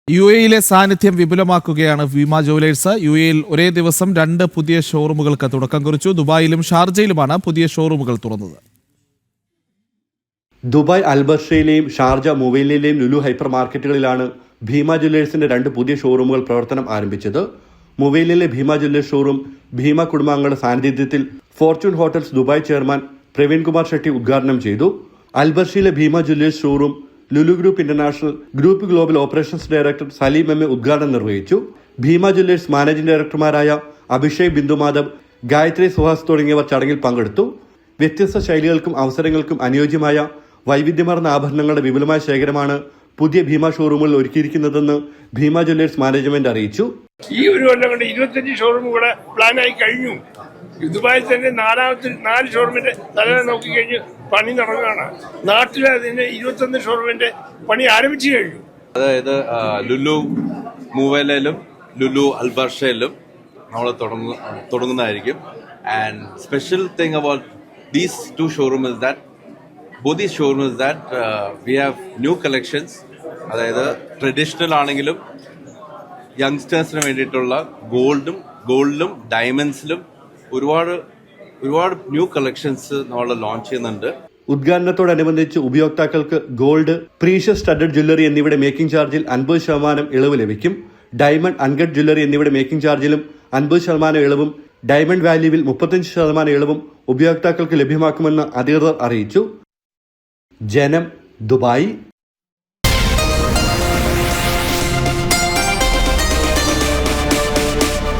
യുഎഇയിലെ സാന്നിധ്യം വിപുലമാക്കുകയാണ് ഭീമ ജുവലേഴ്സ്. യുഎഇയിൽ ഒരേ ദിവസം 2 പുതിയ ഷോറൂമുകൾക്ക് തുടക്കം കുറിച്ചു. ദുബായിലും ഷാർജയിലുമാണ് പുതിയ ഷോറൂമുകൾ തുറന്നത്. ദുബായ് അൽബർഷയിലെയും ഷാർജ മുവൈലയിലെയും ലുലു ഹൈപ്പർ മാർക്കറ്റുകളിലാണ് ഭീമ ജ്വല്ലേഴ്സിന്റെ 2 പുതിയ ഷോറൂമുകൾ പ്രവർത്തനം ആരംഭിച്ചത്. മുവൈലയിലെ ഭീമ ജ്വല്ലേഴ്സ് ഷോറൂം ഭീമ കുടുംബാംഗങ്ങളുടെ സാന്നിധ്യത്തിൽ Fortune Hotels Dubai chairman Praveen Kumar Shetty ഉദ്ഘാടനം ചെയ്തു. അൽബർഷയിലെ Bhima jewellers showroom Lulu group international group global operations director Saleem M ഉദ്ഘാടനം നിർവഹിച്ചു. ഭീമ ജ്വല്ലേഴ്സ് മാനേജിംഗ് ഡയറക്ടർമാരായ അഭിഷേക് ബിന്ദു മാധവ്, ഗായത്രി സുഹാസ് തുടങ്ങിയവർ ചടങ്ങിൽ പങ്കെടുത്തു. വ്യത്യസ്ത ശൈലികൾക്കും അവസരങ്ങൾക്കും അനുയോജ്യമായ വൈവിധ്യമാർന്ന ആഭരണങ്ങളുടെ വിപുലമായ ശേഖരമാണ് പുതിയ ഭീമ ഷോറൂമുകളിൽ ഒരുക്കിയിരിക്കുന്നതെന്ന് ഭീമ ജ്വല്ലേഴ്സ് മാനേജ്മെന്റ് അറിയിച്ചു. ഈ ഒരു കൊല്ലം കൊണ്ട് 25 ഷോറൂം കൂടെ പ്ലാനായി കഴിഞ്ഞു. ദുബായിൽ തന്നെ 4 ഷോറൂമിന്റെ തലവെ നോക്കിക്കഴിഞ്ഞ് പണി നടക്കുകയാണ്. നാട്ടിൽ അതിന് 21 ഷോറൂമിന്റെ പണി ആരംഭിച്ചു കഴിഞ്ഞു. അതായത് ലുലു മുവൈലയിലും ലുലു അൽബർഷയിലും നമ്മൾ തുടങ്ങുന്നതായിരിക്കും. And special thing about these 2 showroom is that both these showrooms that we have new collections. അതായത് ട്രഡീഷണൽ ആണെങ്കിലും യങ്സ്റ്റേഴ്സിന് വേണ്ടിയിട്ടുള്ള ഗോൾഡിലും ഡയമണ്ട്സിലും ഒരുപാട് ന്യൂ കളക്ഷൻസ് നമ്മൾ ലോഞ്ച് ചെയ്യുന്നുണ്ട്. ഉദ്ഘാടനത്തോടനുബന്ധിച്ച് ഉപയോക്താക്കൾക്ക് ഗോൾഡ്, പ്രീഷ്യസ് സ്റ്റഡഡ് ജ്വല്ലറി എന്നിവയുടെ മേക്കിംഗ് ചാർജിൽ 50% ഇളവ് ലഭിക്കും. ഡയമണ്ട്, അൺകട്ട് ജ്വല്ലറി എന്നിവയുടെ മേക്കിംഗ് ചാർജിലും 50% ഇളവും ഡയമണ്ട് വാല്യൂവിൽ 35% ഇളവും ഉപയോക്താക്കൾക്ക് ലഭ്യമാക്കുമെന്ന് അധികൃതർ അറിയിച്ചു. ജനം, ദുബായ്.